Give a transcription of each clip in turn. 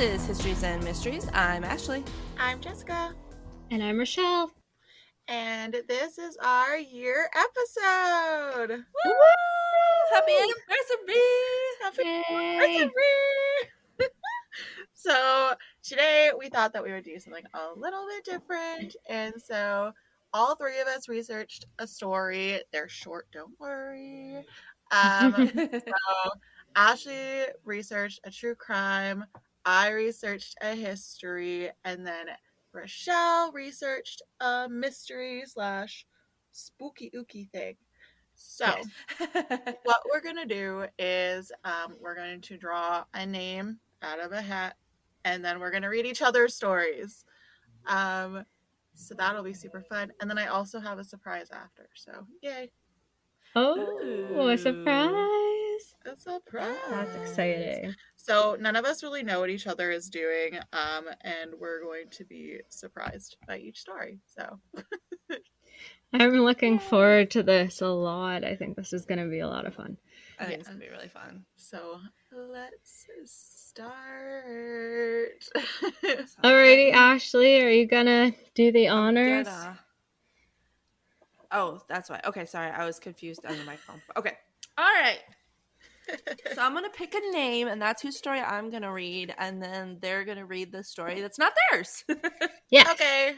is Histories and Mysteries. I'm Ashley. I'm Jessica. And I'm Richelle. And this is our year episode. Woo! Happy anniversary! Happy anniversary! So today we thought that we would do something a little bit different. And so all three of us researched a story. They're short, don't worry. So Ashley researched a true crime. I researched a history. And then Richelle researched a mystery / spooky ooky thing. So what we're going to do is we're going to draw a name out of a hat, and then we're going to read each other's stories. So that'll be super fun. And then I also have a surprise after. So yay. Oh, a surprise. A surprise. That's exciting. So none of us really know what each other is doing, and we're going to be surprised by each story. So I'm looking forward to this a lot. I think this is going to be a lot of fun. I think it's going to be really fun. So let's start. Alrighty, Ashley, are you going to do the honors? Oh, that's why. Okay, sorry. I was confused on the microphone. Okay. All right. So I'm going to pick a name, and that's whose story I'm going to read, and then they're going to read the story that's not theirs. Yeah. Okay.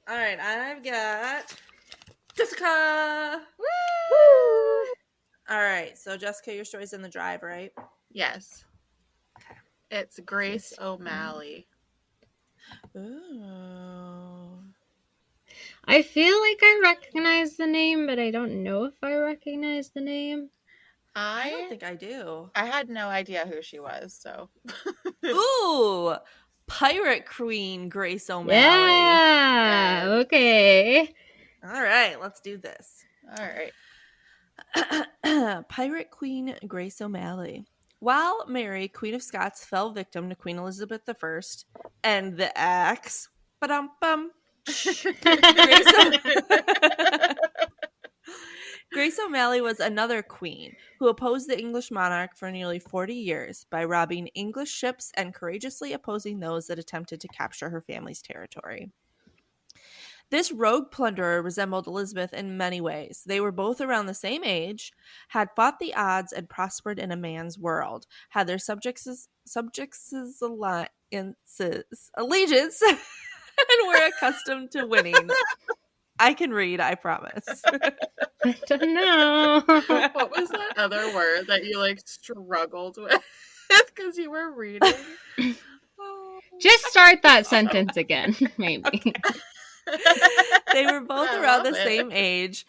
All right. I've got Jessica. Woo! All right. So, Jessica, your story's in the drive, right? Yes. Okay. It's Grace O'Malley. Ooh. I feel like I recognize the name, but I don't know if I recognize the name. I don't think I do. I had no idea who she was, so. Ooh, Pirate Queen Grace O'Malley. Yeah, okay. All right, let's do this. All right. Pirate Queen Grace O'Malley. While Mary, Queen of Scots, fell victim to Queen Elizabeth I and the axe, Grace O'Malley was another queen who opposed the English monarch for nearly 40 years by robbing English ships and courageously opposing those that attempted to capture her family's territory. This rogue plunderer resembled Elizabeth in many ways. They were both around the same age, had fought the odds, and prospered in a man's world, had their subjects' allegiance, and were accustomed to winning. I can read, I promise. I don't know. What was that other word that you struggled with because you were reading? Just start that sentence again, maybe. Okay. They were both around the same age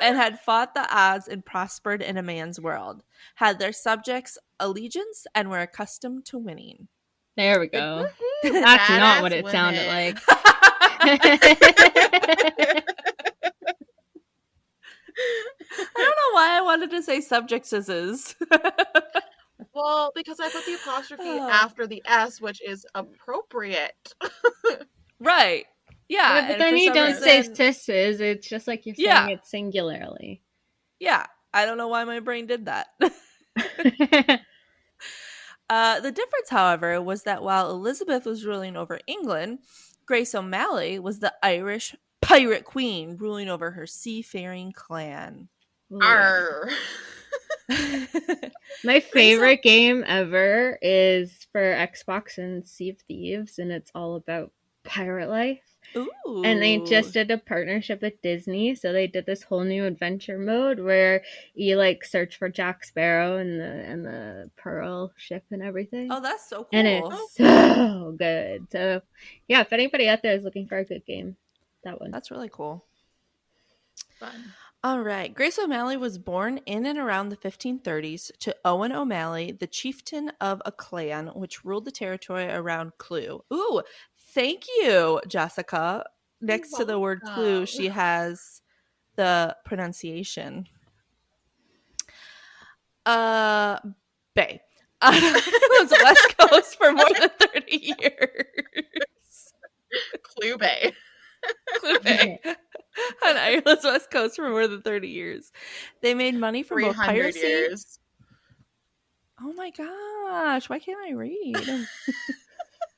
and had fought the odds and prospered in a man's world, had their subjects' allegiance, and were accustomed to winning. There we go. That's not what it sounded like. I don't know why I wanted to say subjects'. Well, because I put the apostrophe after the S, which is appropriate. Right. Yeah. But then you don't say sisses. It's just like you're saying it singularly. Yeah. I don't know why my brain did that. The difference, however, was that while Elizabeth was ruling over England, Grace O'Malley was the Irish pirate queen ruling over her seafaring clan. Arr. My favorite game ever is for Xbox and Sea of Thieves, and it's all about pirate life. Ooh. And they just did a partnership with Disney, so they did this whole new adventure mode where you search for Jack Sparrow and the Pearl ship and everything. Oh, that's so cool. And it's so good. So yeah, if anybody out there is looking for a good game, that one. That's really cool. Fun. All right. Grace O'Malley was born in and around the 1530s to Owen O'Malley, the chieftain of a clan which ruled the territory around Clue. Ooh, thank you, Jessica. Next to the word clue, she has the pronunciation. Bay. It was West Coast for more than 30 years. Clue Bay. Clue Bay. On Ireland's West Coast for more than 30 years. They made money from both piracy. Years. Oh my gosh, why can't I read?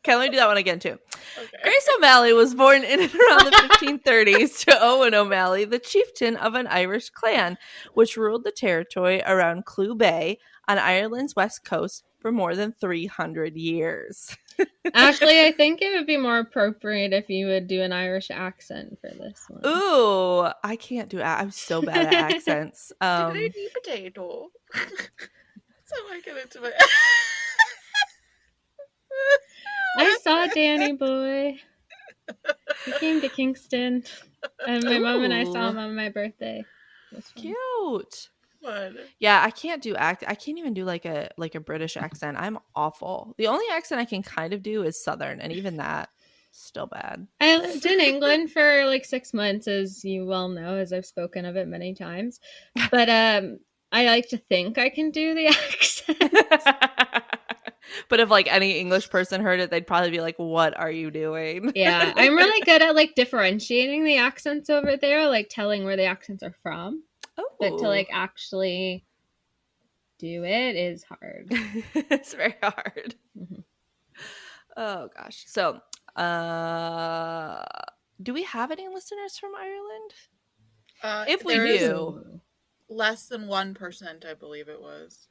Okay, let me do that one again too. Okay. Grace O'Malley was born in and around the 1530s to Owen O'Malley, the chieftain of an Irish clan, which ruled the territory around Clew Bay on Ireland's west coast for more than 300 years. Ashley, I think it would be more appropriate if you would do an Irish accent for this one. Ooh, I can't do it. I'm so bad at accents. Diggity potato. So I get into my. I saw Danny Boy. He came to Kingston, and my mom and I saw him on my birthday. Cute. Fun. Yeah, I can't do I can't even do like a British accent. I'm awful. The only accent I can kind of do is Southern, and even that, still bad. I lived in England for like 6 months, as you well know, as I've spoken of it many times. But I like to think I can do the accent. But if like any English person heard it, they'd probably be like, "What are you doing?" Yeah, I'm really good at like differentiating the accents over there, like telling where the accents are from. Oh. But to like actually do it is hard. It's very hard. Mhm. Oh gosh. So, do we have any listeners from Ireland? If we do, less than 1%, I believe it was.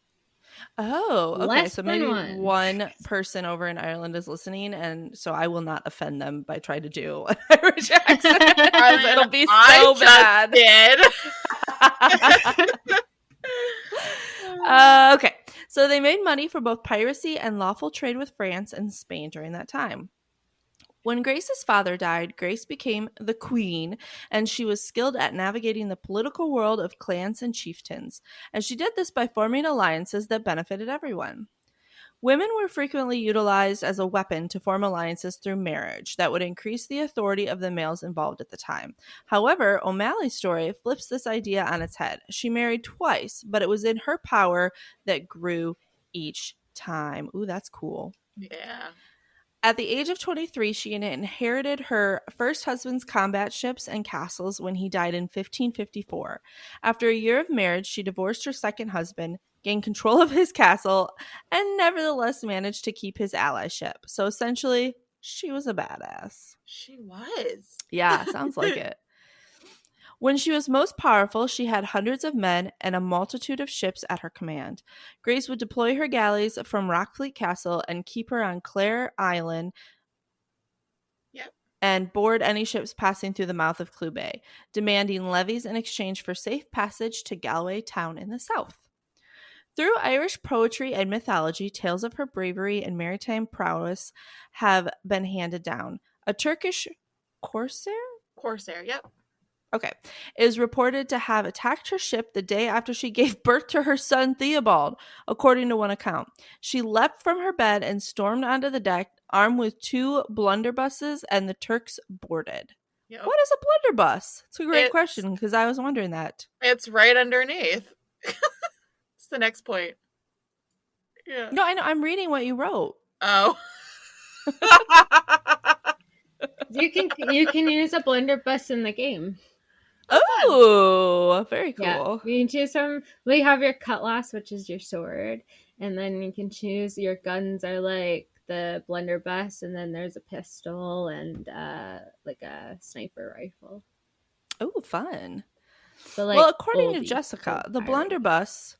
Oh, okay. Less So than maybe one. one person over in Ireland is listening, and so I will not offend them by trying to do an Irish accent. It'll be so bad. Okay. So they made money for both piracy and lawful trade with France and Spain during that time. When Grace's father died, Grace became the queen, and she was skilled at navigating the political world of clans and chieftains, and she did this by forming alliances that benefited everyone. Women were frequently utilized as a weapon to form alliances through marriage that would increase the authority of the males involved at the time. However, O'Malley's story flips this idea on its head. She married twice, but it was in her power that grew each time. Ooh, that's cool. Yeah. At the age of 23, she inherited her first husband's combat ships and castles when he died in 1554. After a year of marriage, she divorced her second husband, gained control of his castle, and nevertheless managed to keep his allyship. So essentially, she was a badass. She was. Yeah, sounds like it. When she was most powerful, she had hundreds of men and a multitude of ships at her command. Grace would deploy her galleys from Rockfleet Castle and keep her on Clare Island and board any ships passing through the mouth of Clew Bay, demanding levies in exchange for safe passage to Galway town in the south. Through Irish poetry and mythology, tales of her bravery and maritime prowess have been handed down. A Turkish corsair? Corsair, yep. Okay, is reported to have attacked her ship the day after she gave birth to her son Theobald, according to one account. She leapt from her bed and stormed onto the deck, armed with 2 blunderbusses, and the Turks boarded. Yep. What is a blunderbuss? It's a great question, because I was wondering that. It's right underneath. It's the next point. Yeah. No, I know. I'm reading what you wrote. Oh. You can use a blunderbuss in the game. Oh, very cool. Yeah, you can choose from. We have your cutlass, which is your sword, and then you can choose your guns are like the blunderbuss, and then there's a pistol and like a sniper rifle. Oh, fun. So, like, well, according to Jessica, the blunderbuss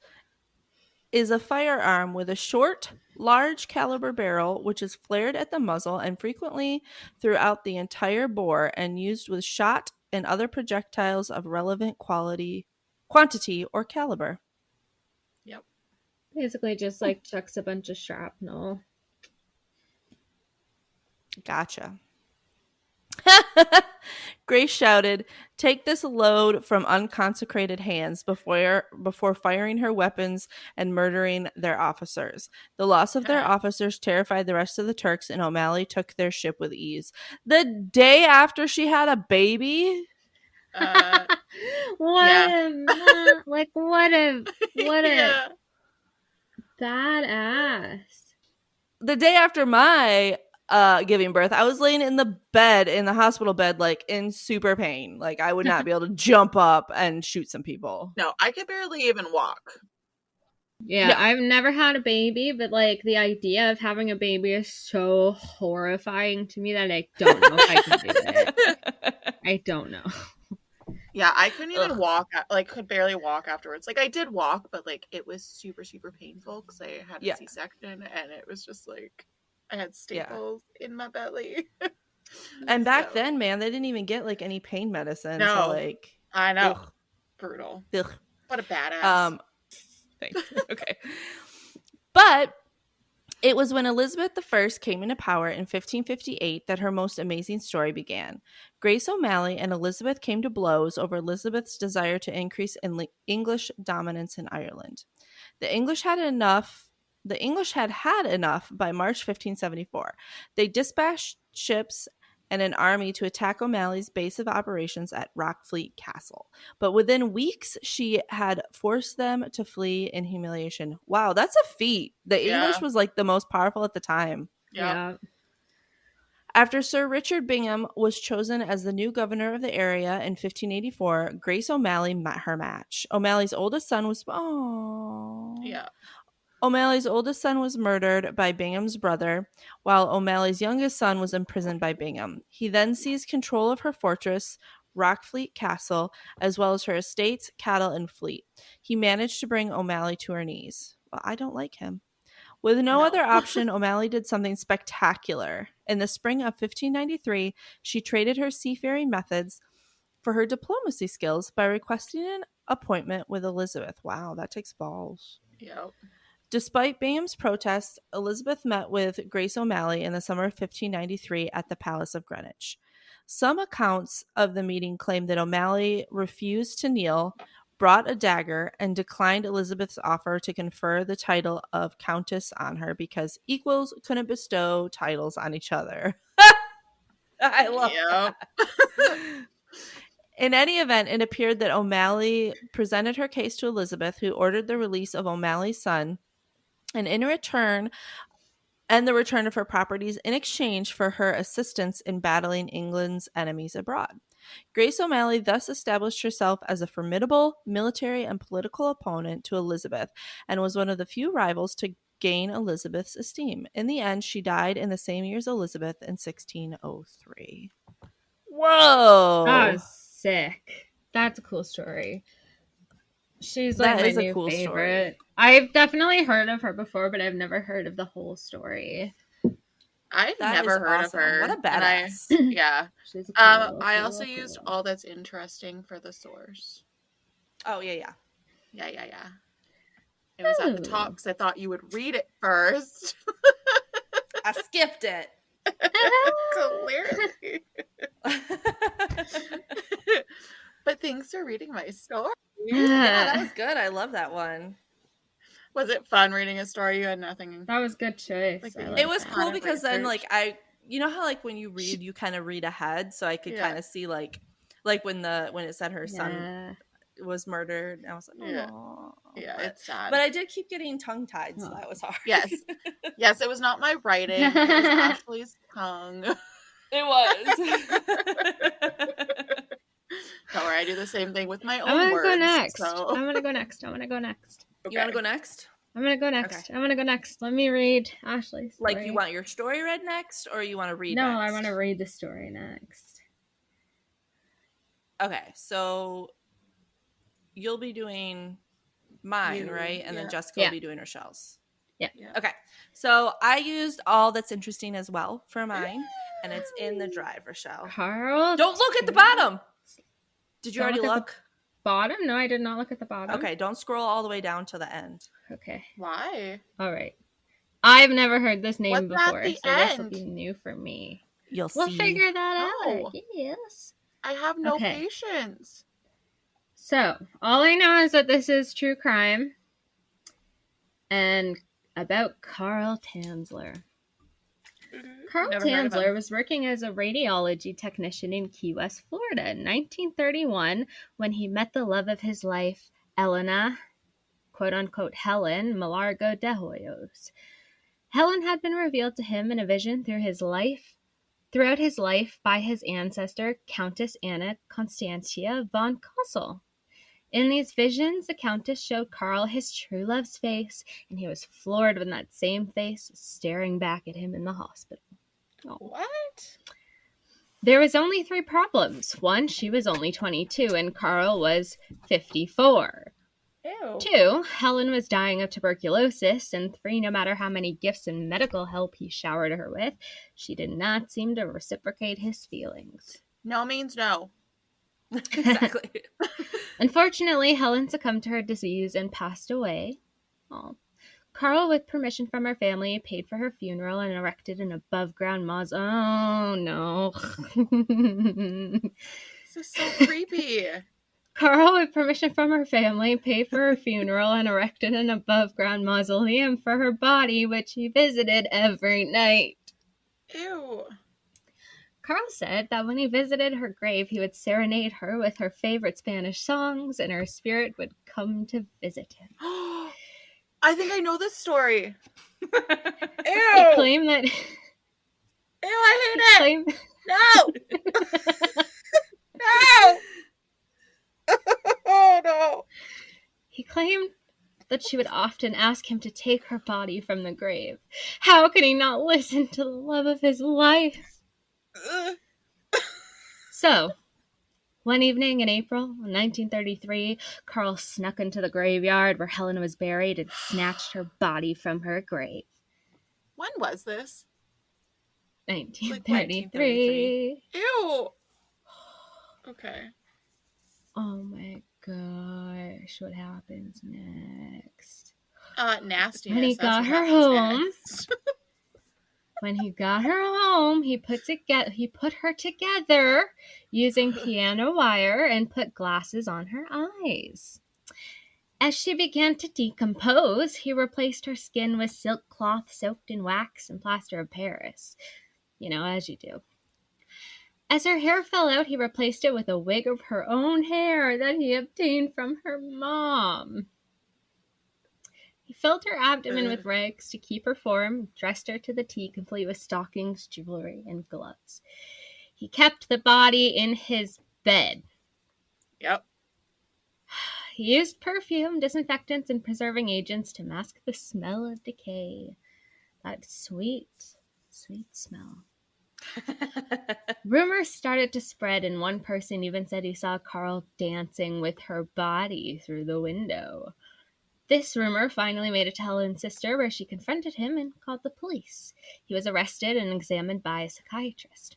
is a firearm with a short, large caliber barrel, which is flared at the muzzle and frequently throughout the entire bore, and used with shot and other projectiles of relevant quantity or caliber. Yep. Basically just like chucks a bunch of shrapnel. Gotcha. Grace shouted, "Take this load from unconsecrated hands," before firing her weapons and murdering their officers. The loss of their officers terrified the rest of the Turks, and O'Malley took their ship with ease. The day after she had a baby? What a badass. The day after my giving birth, I was laying in the hospital bed, like in super pain. Like I would not be able to jump up and shoot some people. No, I could barely even walk. Yeah, I've never had a baby, but like the idea of having a baby is so horrifying to me that I don't know if I can do it. I don't know. Yeah, I couldn't even Ugh. walk, like, could barely walk afterwards. Like, I did walk, but, like, it was super, super painful because I had a Yeah. C-section, and it was just, like, I had Yeah. staples in my belly. And back So, then, man, they didn't even get like any pain medicine. So no, like, I know. ugh, Brutal. ugh. What a badass. Thanks. Okay. But it was when Elizabeth I came into power in 1558 that her most amazing story began. Grace O'Malley and Elizabeth came to blows over Elizabeth's desire to increase English dominance in Ireland. The English had enough. The English had had enough by March 1574. They dispatched ships and an army to attack O'Malley's base of operations at Rockfleet Castle. But within weeks, she had forced them to flee in humiliation. Wow, that's a feat. The English Yeah. was like the most powerful at the time. Yep. Yeah. After Sir Richard Bingham was chosen as the new governor of the area in 1584, Grace O'Malley met her match. O'Malley's oldest son was Yeah. O'Malley's oldest son was murdered by Bingham's brother, while O'Malley's youngest son was imprisoned by Bingham. He then seized control of her fortress, Rockfleet Castle, as well as her estates, cattle, and fleet. He managed to bring O'Malley to her knees. Well, I don't like him. With no other option, O'Malley did something spectacular. In the spring of 1593, she traded her seafaring methods for her diplomacy skills by requesting an appointment with Elizabeth. Wow, that takes balls. Yep. Despite Bingham's protests, Elizabeth met with Grace O'Malley in the summer of 1593 at the Palace of Greenwich. Some accounts of the meeting claim that O'Malley refused to kneel, brought a dagger, and declined Elizabeth's offer to confer the title of Countess on her because equals couldn't bestow titles on each other. I love that. In any event, it appeared that O'Malley presented her case to Elizabeth, who ordered the release of O'Malley's son, and in return, the return of her properties in exchange for her assistance in battling England's enemies abroad. Grace O'Malley thus established herself as a formidable military and political opponent to Elizabeth and was one of the few rivals to gain Elizabeth's esteem. In the end, she died in the same year as Elizabeth in 1603. Whoa! That was sick. That's a cool story. She's like That my is a new cool favorite. story. I've definitely heard of her before, but I've never heard of the whole story. I've That never is heard awesome. of her. What a And badass. yeah. She's a I also used all that's interesting for the source. Oh, yeah. Yeah. It was at the top because I thought you would read it first. I skipped it. Clearly. But thanks for reading my story. Yeah, that was good. I love that one. Was it fun reading a story you had nothing? That was good choice. Like, I like It was that. cool because then, like, you know how like when you read, you kind of read ahead, so I could kind of see like when it said her son was murdered, and I was like, oh, yeah, it's sad. But I did keep getting tongue tied, so that was hard. Yes, it was not my writing; it was Ashley's tongue. It was. Don't worry, I do the same thing with my own I'm words. gonna go next. So. I'm gonna go next. Okay. You want to go next? I'm gonna go next. Okay. I'm gonna go next. Let me read Ashley's story. Like, you want your story read next, or you want to read No, next? I want to read the story next. Okay, so you'll be doing mine, right? And then Jessica will be doing Rochelle's. Yeah. Okay, so I used all that's interesting as well for mine, and it's in the drive, Rochelle. Carl, don't look at the bottom. Did you already look? Bottom? No, I did not look at the bottom. Okay, don't scroll all the way down to the end. Okay. Why? All right. I've never heard this name before, so end? this will be new for me. We'll figure that out. Yes. I have no patience. So, all I know is that this is true crime and about Carl Tanzler. Carl Tanzler was working as a radiology technician in Key West, Florida in 1931 when he met the love of his life, Elena, quote-unquote Helen Malargo de Hoyos. Helen had been revealed to him in a vision throughout his life by his ancestor, Countess Anna Constantia von Kossel. In these visions, the Countess showed Carl his true love's face, and he was floored when that same face was staring back at him in the hospital. Oh. What? There was only 3 problems. 1, she was only 22, and Carl was 54. Ew. 2, Helen was dying of tuberculosis, and 3, no matter how many gifts and medical help he showered her with, she did not seem to reciprocate his feelings. No means no. Exactly. Unfortunately, Helen succumbed to her disease and passed away. Oh. Carl, with permission from her family, paid for her funeral and erected an above-ground mausoleum. Oh, no. This is so creepy. Carl, with permission from her family, paid for her funeral and erected an above-ground mausoleum for her body, which he visited every night. Ew. Carl said that when he visited her grave, he would serenade her with her favorite Spanish songs, and her spirit would come to visit him. I think I know this story. Ew. He claimed that... Ew, I hate it. No. No. Oh, no. He claimed that she would often ask him to take her body from the grave. How could he not listen to the love of his life? So, one evening in April 1933, Carl snuck into the graveyard where Helen was buried and snatched her body from her grave. When was this? 1933. Ew. Okay. Oh my gosh, what happens next? Nastiness. When he That's got what her happens home, next. When he got her home, he put her together using piano wire and put glasses on her eyes. As she began to decompose, he replaced her skin with silk cloth soaked in wax and plaster of Paris. You know, as you do. As her hair fell out, he replaced it with a wig of her own hair that he obtained from her mom. He filled her abdomen with rags to keep her form, dressed her to the T, complete with stockings, jewelry, and gloves. He kept the body in his bed. Yep. He used perfume, disinfectants, and preserving agents to mask the smell of decay. That sweet, sweet smell. Rumors started to spread, and one person even said he saw Carl dancing with her body through the window. This rumor finally made it to Helen's sister, where she confronted him and called the police. He was arrested and examined by a psychiatrist.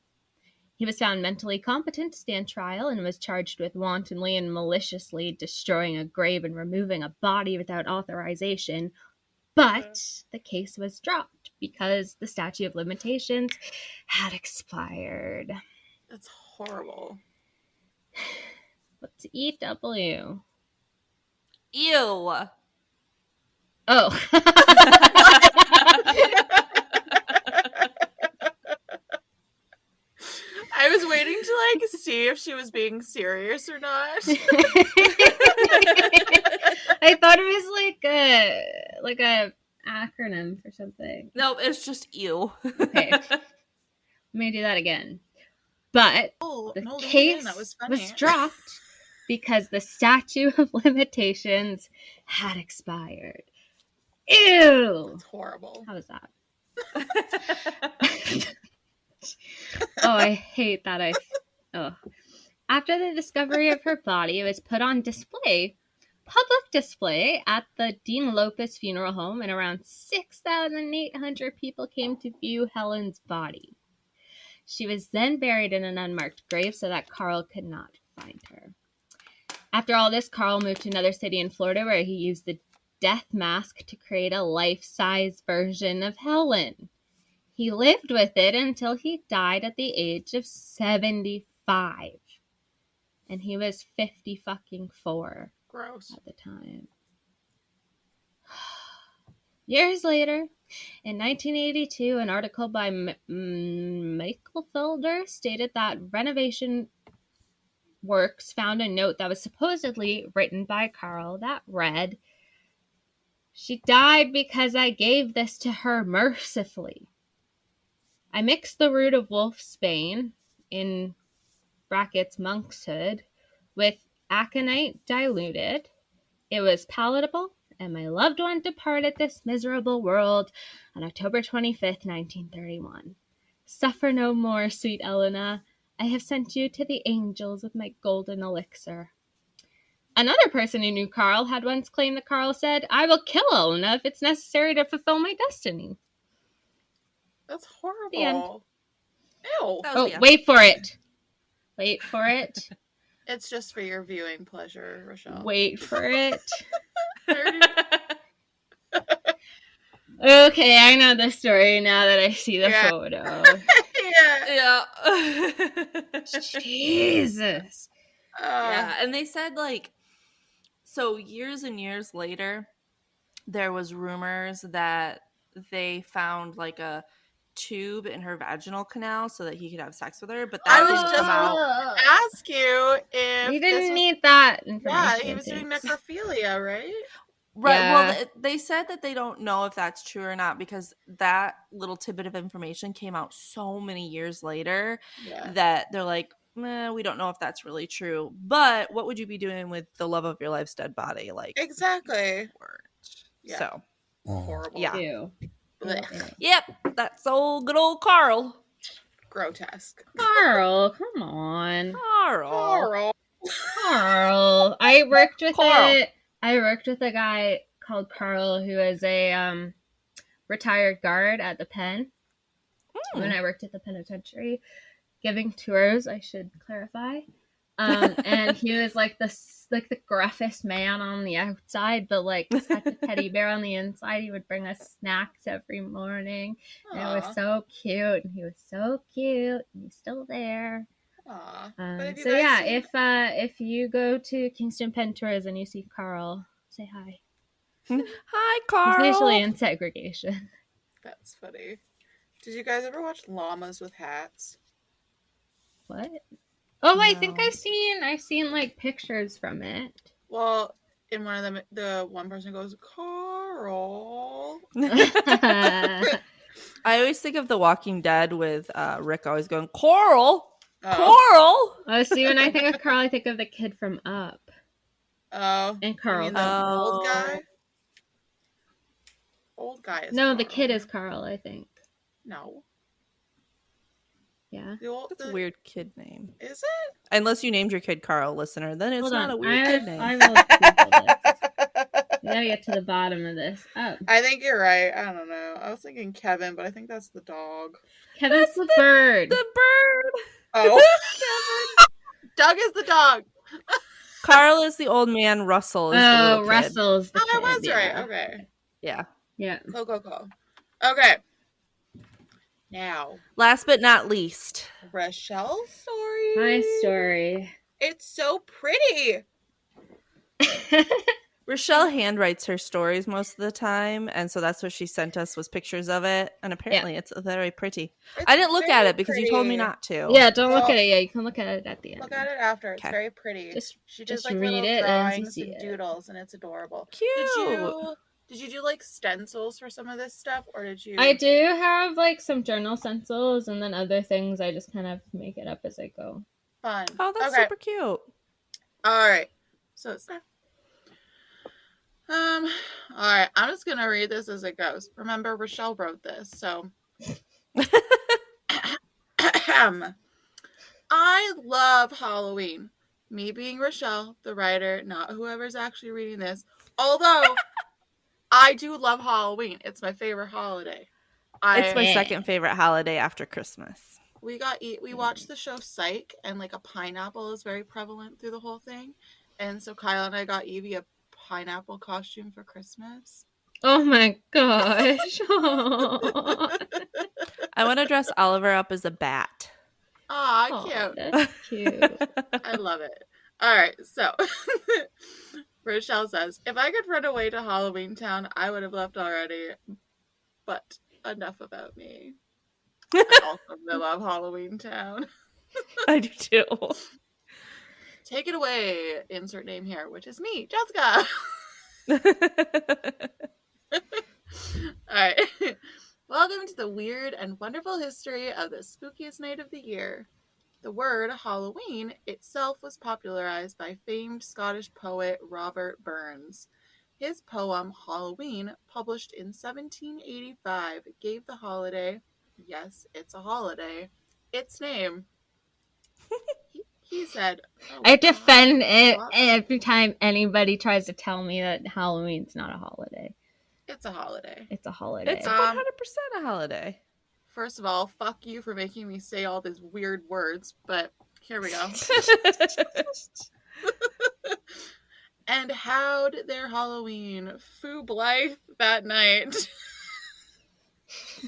He was found mentally competent to stand trial and was charged with wantonly and maliciously destroying a grave and removing a body without authorization. But the case was dropped because the statute of limitations had expired. That's horrible. What's EW? Ew. Oh. I was waiting to see if she was being serious or not. I thought it was like a acronym for something. No, it's just ew. Okay. Let me do that again. But the case was dropped because the statute of limitations had expired. Ew! That's horrible. How was that? Oh, I hate that. After the discovery of her body, it was put on display, public display, at the Dean Lopez funeral home, and around 6,800 people came to view Helen's body. She was then buried in an unmarked grave so that Carl could not find her. After all this, Carl moved to another city in Florida where he used the death mask to create a life-size version of Helen. He lived with it until he died at the age of 75. And he was 54 Gross. at the time. Years later, in 1982, an article by Michael Felder stated that renovation works found a note that was supposedly written by Carl that read, "She died because I gave this to her mercifully. I mixed the root of wolfsbane, in brackets monkshood, with aconite diluted. It was palatable, and my loved one departed this miserable world on October 25th, 1931. Suffer no more, sweet Elena. I have sent you to the angels with my golden elixir. Another person who knew Carl had once claimed that Carl said, I will kill Elena if it's necessary to fulfill my destiny. That's The end. horrible. Ew. That was Oh, the end. wait for it. Wait for it. It's just for your viewing pleasure, Richelle. Wait for it. I already- Okay, I know the story now that I see the Yeah. photo. Yeah. Yeah. Jesus. Yeah, and they said so years and years later, there was rumors that they found like a tube in her vaginal canal so that he could have sex with her, but that I was didn't just come out. ask you if We this didn't was- need that Yeah, information. he was doing thanks. necrophilia, right? Right. Yeah. Well, they said that they don't know if that's true or not because that little tidbit of information came out so many years later Yeah. that they're like, we don't know if that's really true. But what would you be doing with the love of your life's dead body? Like, Exactly. Yeah. So, Horrible. yeah. Ew. Blech. Yep, that's good old Carl. Grotesque. Carl, come on. Carl. Carl. I worked with Carl. a guy called Carl who is a retired guard at the pen. When I worked at the penitentiary, giving tours, I should clarify. And he was like the gruffest man on the outside, but like such a teddy bear on the inside. He would bring us snacks every morning. And it was so cute, and he was so cute, and he's still there. Aw. So yeah, if you go to Kingston Pen Tours and you see Carl, say hi. Hi, Carl. He's usually in segregation. That's funny. Did you guys ever watch Llamas with Hats? What? Oh, I think No. I've seen like pictures from it. Well, in one of them, the one person goes, Carl. I always think of The Walking Dead with Rick always going, Coral. Oh. Coral. Oh, see, when I think of Carl, I think of the kid from Up. Oh. And You Carl. mean the old guy? Old guy is No, Carl. the kid is Carl, I think. No. Yeah. That's a weird kid name. Is it? Unless you named your kid Carl, listener, then it's Hold not on. a weird kid name. I will Google this. We gotta get to the bottom of this. Oh. I think you're right. I don't know. I was thinking Kevin, but I think that's the dog. Kevin's the bird. The bird. Oh. Doug is the dog. Carl is the old man. Russell is the little kid. Russell's the Oh, I kid. was yeah. right. Okay. Yeah. Yeah. Cool. Okay. Now, Last but not least. Richelle's story. My story. It's so pretty. Richelle handwrites her stories most of the time, and so that's what she sent us was pictures of it, and apparently it's very pretty. I didn't look at it because you told me not to. Yeah, don't look at it yet. You can look at it at the end. Look at it after. It's Okay. very pretty. She does just like read little it as you drawings see and it. doodles, and it's adorable. Cute. Did you do like stencils for some of this stuff, or did you? I do have like some journal stencils, and then other things I just kind of make it up as I go. Fun. Oh, that's okay. super cute. All right. So it's all right. I'm just gonna read this as it goes. Remember, Richelle wrote this, so. I love Halloween. Me being Richelle, the writer, not whoever's actually reading this. Although, I do love Halloween. It's my favorite holiday. It's my second favorite holiday after Christmas. We watched the show Psych, and like a pineapple is very prevalent through the whole thing. And so Kyle and I got Evie a pineapple costume for Christmas. Oh my gosh. I want to dress Oliver up as a bat. Aw, cute. That's cute. I love it. All right, so Richelle says, if I could run away to Halloween Town, I would have left already. But enough about me. I also love Halloween Town. I do too. Take it away. Insert name here, which is me, Jessica. All right. Welcome to the weird and wonderful history of the spookiest night of the year. The word Halloween itself was popularized by famed Scottish poet Robert Burns. His poem Halloween, published in 1785, gave the holiday, yes, it's a holiday, its name. He said, oh, I defend it what? every time anybody tries to tell me that Halloween's not a holiday. It's a holiday. It's a holiday. It's 100% a holiday. First of all, fuck you for making me say all these weird words, but here we go. And how'd their Halloween foo blithe that night?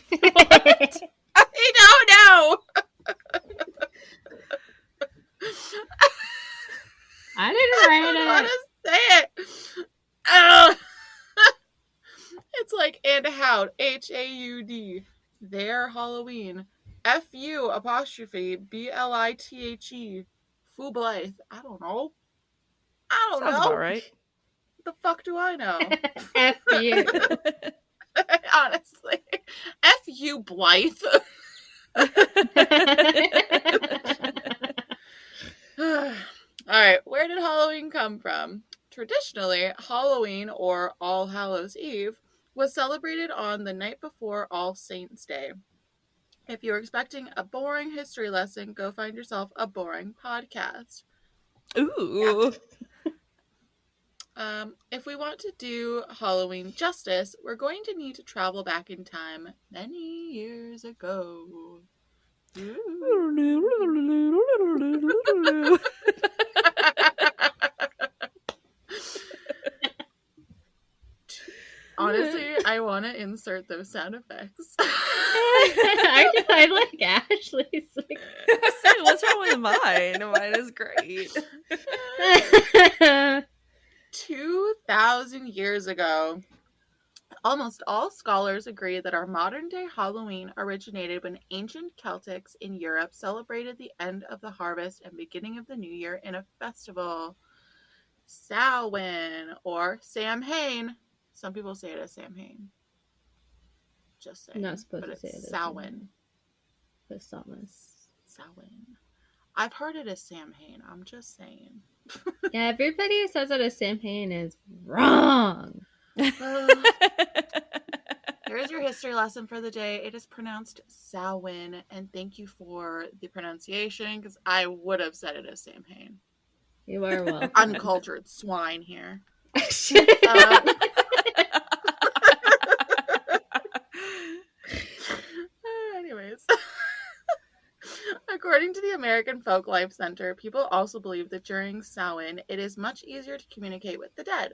What? I don't know. I didn't write I it. to say it. Ugh. It's like, and how'd, H-A-U-D, their Halloween, F-U apostrophe B-L-I-T-H-E, foo blithe. I don't know. Sounds about right. The fuck do I know? F you. Honestly. F you, Blythe. Alright, where did Halloween come from? Traditionally, Halloween, or All Hallows Eve, was celebrated on the night before All Saints' Day. If you're expecting a boring history lesson, go find yourself a boring podcast. Ooh. If we want to do Halloween justice, we're going to need to travel back in time many years ago. Honestly, I want to insert those sound effects. I like Ashley's. Like... Say, what's wrong with mine? Mine is great. 2,000 years ago, almost all scholars agree that our modern-day Halloween originated when ancient Celtics in Europe celebrated the end of the harvest and beginning of the new year in a festival. Samhain, or Samhain. Some people say it as Samhain. Just saying. Not supposed but to it's say it as Samhain. Samhain. I've heard it as Samhain. I'm just saying. Yeah, everybody who says it as Samhain is wrong. Here's your history lesson for the day. It is pronounced Samhain, and thank you for the pronunciation, because I would have said it as Samhain. You are welcome. Uncultured swine here. Anyways. According to the American Folklife Center, people also believe that during Samhain, it is much easier to communicate with the dead.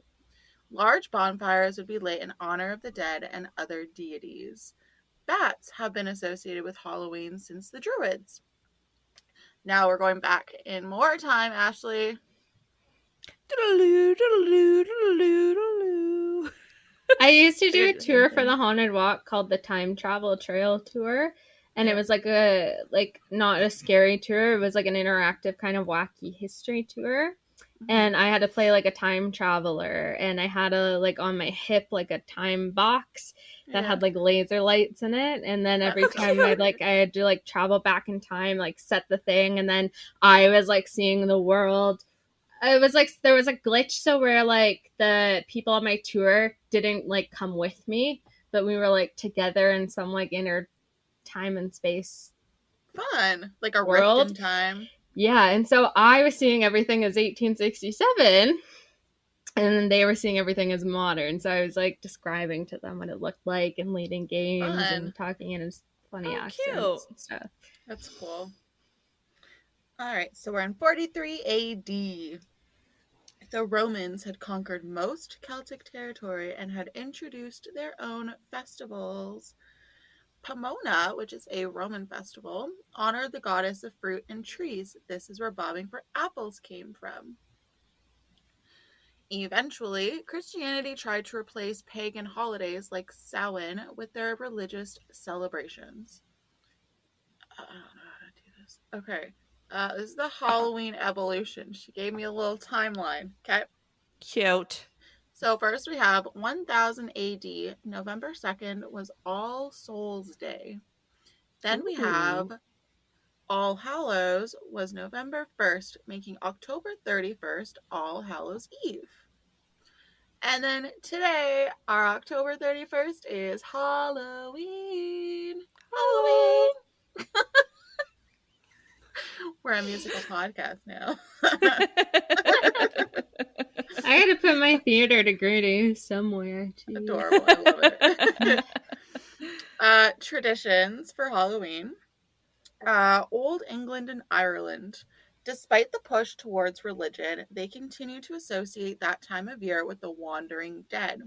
Large bonfires would be lit in honor of the dead and other deities. Bats have been associated with Halloween since the Druids. Now we're going back in more time, Ashley. I used to do a tour for the Haunted Walk called the Time Travel Trail Tour. And it was like not a scary tour. It was like an interactive kind of wacky history tour. And I had to play like a time traveler. And I had on my hip, like a time box that had like laser lights in it. And then every time I had to like travel back in time, like set the thing. And then I was like seeing the world. It was like there was a glitch. So where like the people on my tour didn't like come with me, but we were like together in some like inner time and space fun, like a world. rift in time. Yeah, and so I was seeing everything as 1867, and they were seeing everything as modern. So I was like describing to them what it looked like and leading games and talking in his funny accents and stuff. That's cool. All right, so we're in 43 AD. The Romans had conquered most Celtic territory and had introduced their own festivals. Pomona, which is a Roman festival, honored the goddess of fruit and trees. This is where bobbing for apples came from. Eventually, Christianity tried to replace pagan holidays like Samhain with their religious celebrations. I don't know how to do this. Okay. This is the Halloween evolution. She gave me a little timeline. Okay. Cute. So first we have 1000 AD, November 2nd was All Souls Day. Then we have All Hallows was November 1st, making October 31st All Hallows Eve. And then today, our October 31st is Halloween. Halloween. We're a musical podcast now. I had to put my theater degree somewhere too. Adorable. I love it. Traditions for Halloween. Old England and Ireland. Despite the push towards religion, they continue to associate that time of year with the wandering dead.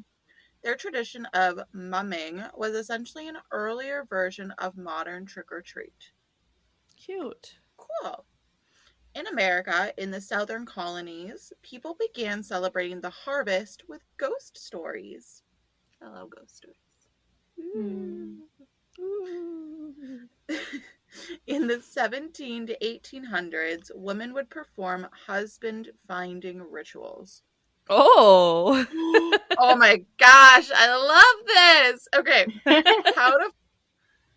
Their tradition of mumming was essentially an earlier version of modern trick-or-treat. Cute. Cool. In America, in the southern colonies, people began celebrating the harvest with ghost stories. I love ghost stories. In the 17 to 1800s, women would perform husband-finding rituals. Oh. Oh my gosh, I love this. Okay,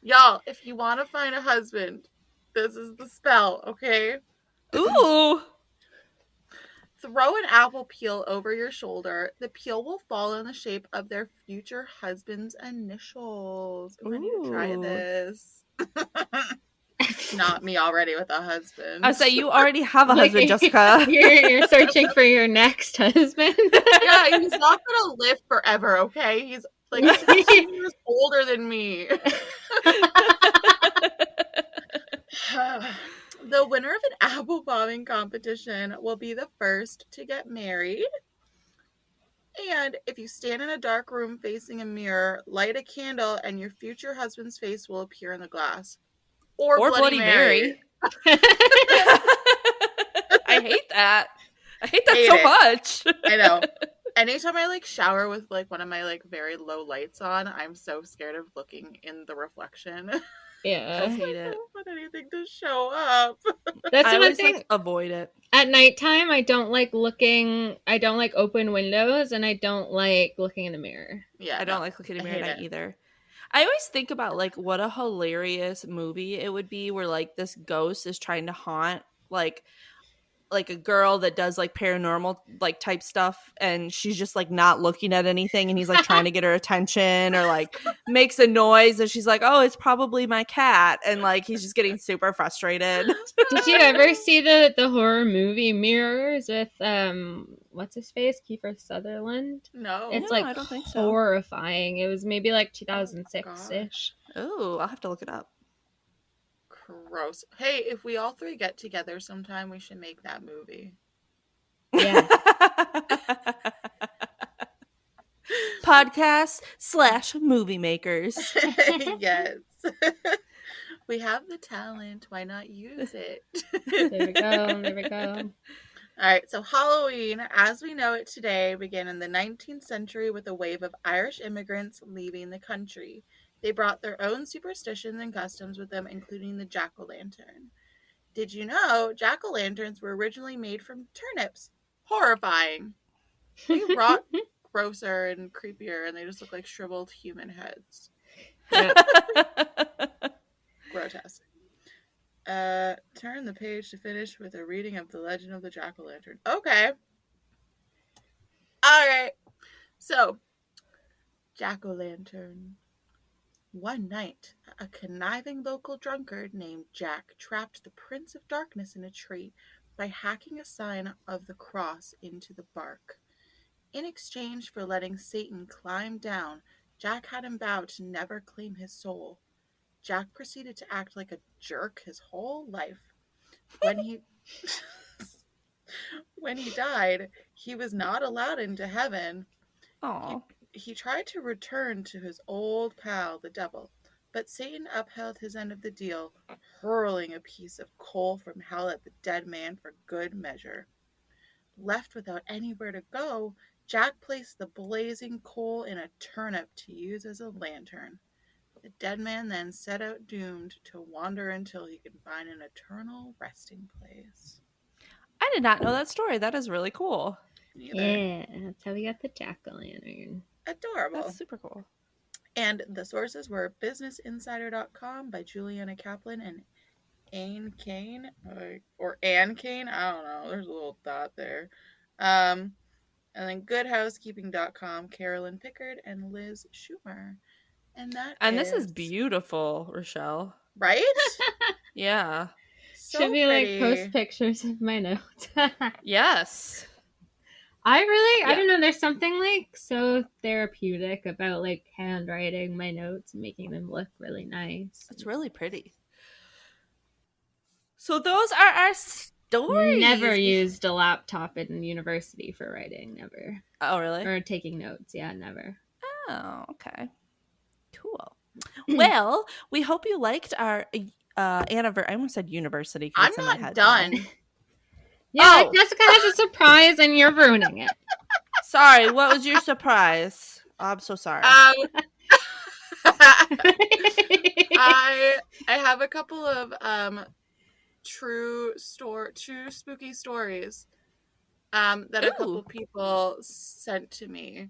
y'all, if you want to find a husband, this is the spell, okay? Ooh. Throw an apple peel over your shoulder. The peel will fall in the shape of their future husband's initials. Ooh, I need to try this. Not me already with a husband. I say you already have a husband, Jessica. You're searching for your next husband. Yeah, he's not gonna live forever, okay? He's like 16 years older than me. The winner of an apple bombing competition will be the first to get married. And if you stand in a dark room facing a mirror, light a candle, and your future husband's face will appear in the glass. Or Bloody Mary. I hate that. I hate that so much. I know. Anytime I shower with one of my very low lights on, I'm so scared of looking in the reflection. Yeah. I hate it. I don't want anything to show up. That's I one always thing. Avoid it. At nighttime, I don't like open windows, and I don't like looking in a mirror. Yeah, I don't like looking in a mirror at night either. I always think about what a hilarious movie it would be where this ghost is trying to haunt like a girl that does paranormal type stuff, and she's just not looking at anything, and he's trying to get her attention, or makes a noise, and she's like, oh, it's probably my cat, and he's just getting super frustrated. Did you ever see the horror movie Mirrors with what's his face, Kiefer Sutherland? No, it's I don't think so. Horrifying. It was maybe 2006-ish. Oh, I'll have to look it up. Gross. Hey, if we all three get together sometime, we should make that movie. Yeah. Podcast/movie makers. Yes. We have the talent. Why not use it? There we go. All right, so Halloween, as we know it today, began in the 19th century with a wave of Irish immigrants leaving the country. They brought their own superstitions and customs with them, including the jack-o'-lantern. Did you know jack-o'-lanterns were originally made from turnips? Horrifying. They rot grosser and creepier, and they just look like shriveled human heads. Grotesque. Turn the page to finish with a reading of the legend of the jack-o'-lantern. Okay. All right. So, jack-o'-lantern. One night, a conniving local drunkard named Jack trapped the Prince of Darkness in a tree by hacking a sign of the cross into the bark. In exchange for letting Satan climb down, Jack had him vow to never claim his soul. Jack proceeded to act like a jerk his whole life. When he died, he was not allowed into heaven. Aww. He tried to return to his old pal, the devil, but Satan upheld his end of the deal, hurling a piece of coal from hell at the dead man for good measure. Left without anywhere to go, Jack placed the blazing coal in a turnip to use as a lantern. The dead man then set out doomed to wander until he could find an eternal resting place. I did not know that story. That is really cool. Yeah, that's how we got the jack-o'-lantern. Adorable. That's super cool. And the sources were businessinsider.com by Juliana Kaplan and Anne Kane or Anne Kane. I don't know. There's a little dot there. And then goodhousekeeping.com, Carolyn Pickard and Liz Schumer. And that And is... this is beautiful, Richelle. Right? Yeah. So Should we pretty. like post pictures of my notes? Yes. I don't know, there's something like so therapeutic about like handwriting my notes and making them look really nice. It's really pretty. So those are our stories. Never used a laptop in university for writing, never. Oh, really? Or taking notes, yeah, never. Oh, okay. Cool. Well, we hope you liked our anniversary. I almost said university. I'm it's in my not head done. now. Yeah, Oh. Jessica has a surprise and you're ruining it. Sorry, what was your surprise? Oh, I'm so sorry. I have a couple of true spooky stories that a couple people sent to me.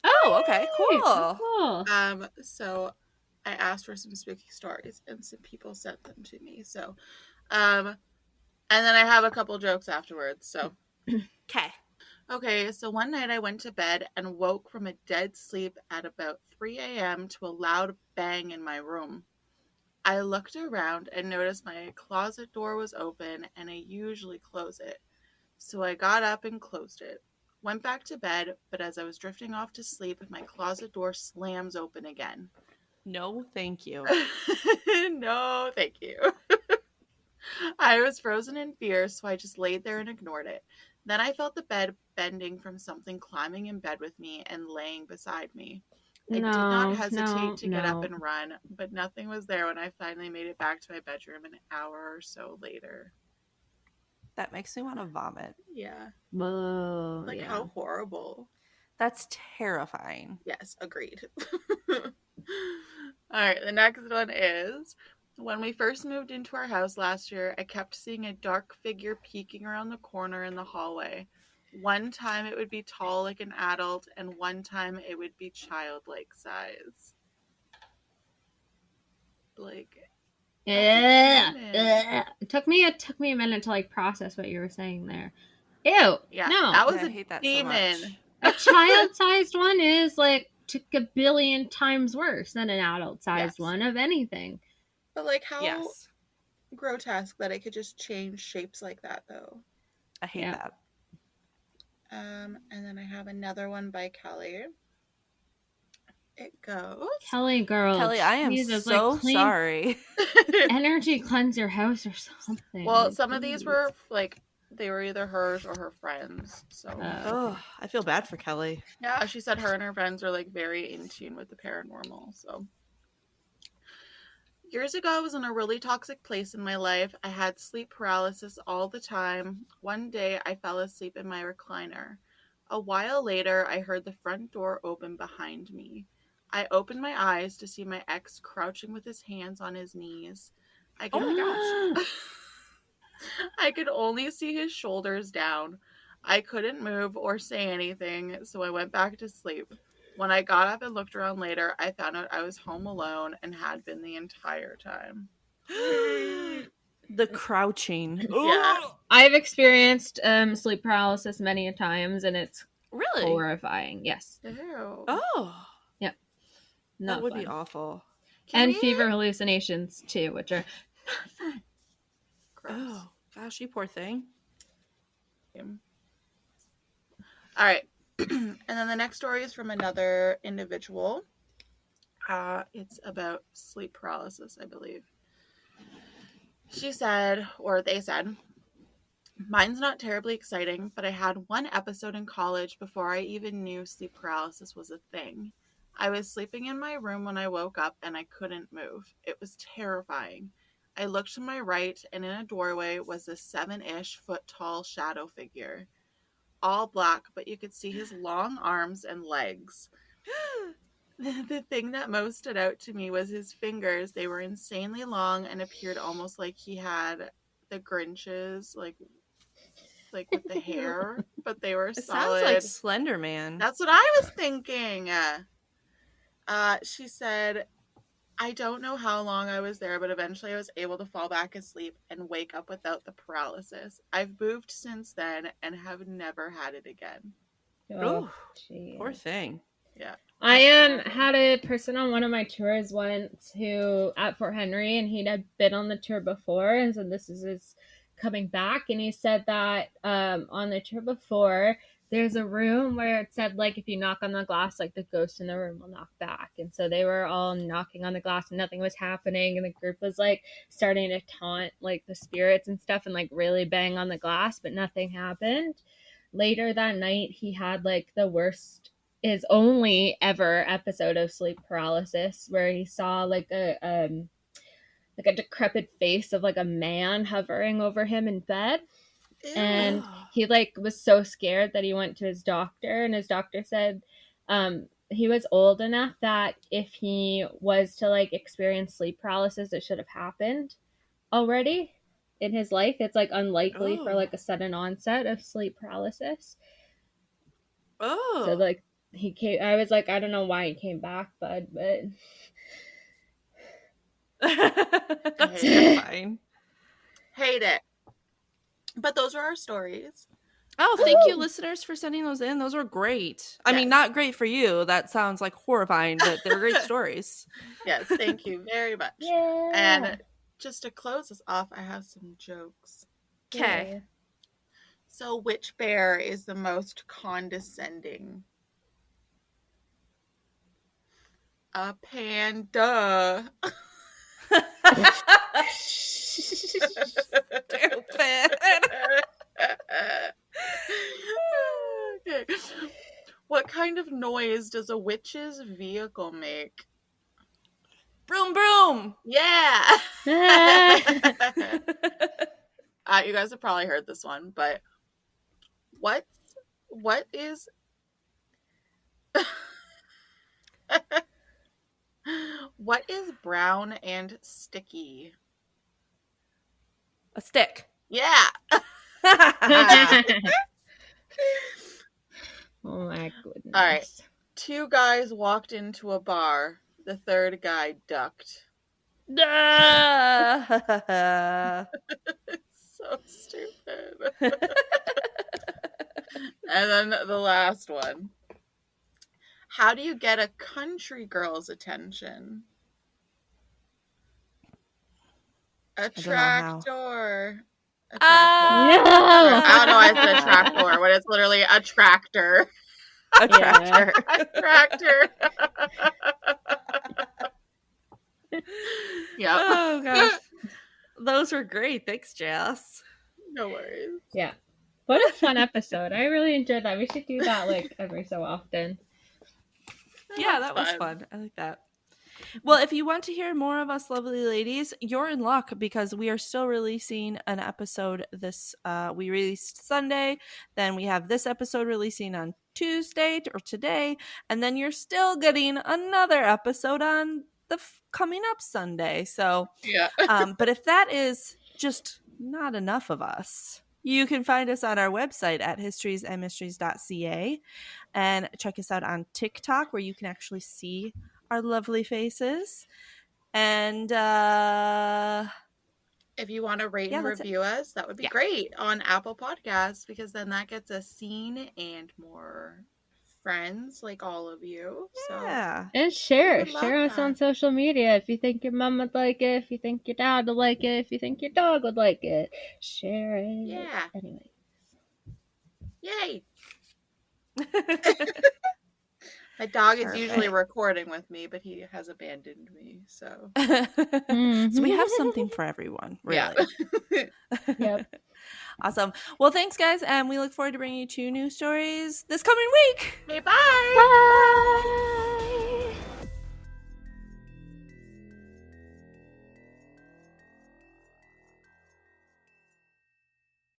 Oh, okay, cool. So I asked for some spooky stories and some people sent them to me. So and then I have a couple jokes afterwards. So okay, so one night I went to bed and woke from a dead sleep at about 3 a.m. to a loud bang in my room. I looked around and noticed my closet door was open, and I usually close it. So I got up and closed it. Went back to bed, but as I was drifting off to sleep, my closet door slams open again. No, thank you. No, thank you. I was frozen in fear, so I just laid there and ignored it. Then I felt the bed bending from something climbing in bed with me and laying beside me. I did not hesitate to get up and run, but nothing was there when I finally made it back to my bedroom an hour or so later. That makes me want to vomit. Yeah. Whoa. Like, how horrible. That's terrifying. Yes, agreed. All right, the next one is, when we first moved into our house last year, I kept seeing a dark figure peeking around the corner in the hallway. One time it would be tall like an adult, and one time it would be childlike size. Like, it took me a minute to like process what you were saying there. Ew. Yeah, no. that was I hate that demon. so much. A child-sized one is like a billion times worse than an adult-sized one of anything. But like, how grotesque that it could just change shapes like that, though. I hate that. And then I have another one by Kelly. It goes, Kelly, girl. Kelly, I am so sorry. Energy cleanse your house or something. Well, some of these were like, they were either hers or her friends. So, I feel bad for Kelly. Yeah, she said her and her friends are like very in tune with the paranormal. So, years ago, I was in a really toxic place in my life. I had sleep paralysis all the time. One day, I fell asleep in my recliner. A while later, I heard the front door open behind me. I opened my eyes to see my ex crouching with his hands on his knees. I could only see his shoulders down. I couldn't move or say anything, so I went back to sleep. When I got up and looked around later, I found out I was home alone and had been the entire time. The crouching. Yeah. I've experienced sleep paralysis many times, and it's really horrifying. Yes. Ew. Oh. Yep. That would be awful. And fever hallucinations, too, which are not fun. Gross. Oh, gosh, you poor thing. All right. And then the next story is from another individual. It's about sleep paralysis, I believe. She said, or they said, mine's not terribly exciting, but I had one episode in college before I even knew sleep paralysis was a thing. I was sleeping in my room when I woke up and I couldn't move. It was terrifying. I looked to my right, and in a doorway was a 7-ish foot tall shadow figure. All black, but you could see his long arms and legs. The thing that most stood out to me was his fingers. They were insanely long and appeared almost like he had the Grinch's, like with the hair, but they were solid. Sounds like Slender Man. That's what I was thinking. She said, I don't know how long I was there, but eventually I was able to fall back asleep and wake up without the paralysis. I've moved since then and have never had it again. Oh, geez. poor thing. Yeah. I had a person on one of my tours once who at Fort Henry, and he had been on the tour before, and so this is his coming back, and he said that on the tour before, there's a room where it said, like, if you knock on the glass, like, the ghost in the room will knock back. And so they were all knocking on the glass and nothing was happening, and the group was, like, starting to taunt, like, the spirits and stuff and, like, really bang on the glass, but nothing happened. Later that night, he had, like, the worst, his only ever episode of sleep paralysis, where he saw, like, a decrepit face of, like, a man hovering over him in bed. Ew. And he, like, was so scared that he went to his doctor, and his doctor said he was old enough that if he was to, like, experience sleep paralysis, it should have happened already in his life. It's, like, unlikely for, like, a sudden onset of sleep paralysis. Oh. So, like, he came, I was like, I don't know why he came back, bud, but That's fine. Hate it. But those are our stories. Oh, thank you, listeners, for sending those in. Those were great. I mean, not great for you. That sounds like horrifying, but they're great stories. Yes, thank you very much. yeah. And just to close us off, I have some jokes. Okay. So, which bear is the most condescending? A panda. Stupid. Okay. What kind of noise does a witch's vehicle make? Broom, broom. Yeah. You guys have probably heard this one, but what is what is brown and sticky? A stick. Yeah. Oh my goodness. All right. 2 guys walked into a bar. The third guy ducked. So stupid. And then the last one. How do you get a country girl's attention? A tractor. No! I don't know why I said a tractor, but it's literally a tractor. A tractor. A tractor. Yeah. Oh gosh. Those were great. Thanks, Jess. No worries. Yeah. What a fun episode. I really enjoyed that. We should do that, like, every so often. Yeah, that was fun. I like that. Well, if you want to hear more of us lovely ladies, you're in luck, because we are still releasing an episode this we released Sunday, then we have this episode releasing on Tuesday or today, and then you're still getting another episode on the coming up Sunday. So yeah. But if that is just not enough of us, you can find us on our website at historiesandmysteries.ca, and check us out on TikTok, where you can actually see our lovely faces. And if you want to rate and review us, that would be great on Apple Podcasts, because then that gets us seen and more friends like all of you. Yeah. So, and share us on social media. If you think your mom would like it, if you think your dad would like it, if you think your dog would like it, share it. Yeah. Anyway. Yay. My dog is usually recording with me, but he has abandoned me, so. So we have something for everyone, really. Yeah. Yep. Awesome. Well, thanks, guys, and we look forward to bringing you 2 new stories this coming week. Okay, bye. Bye.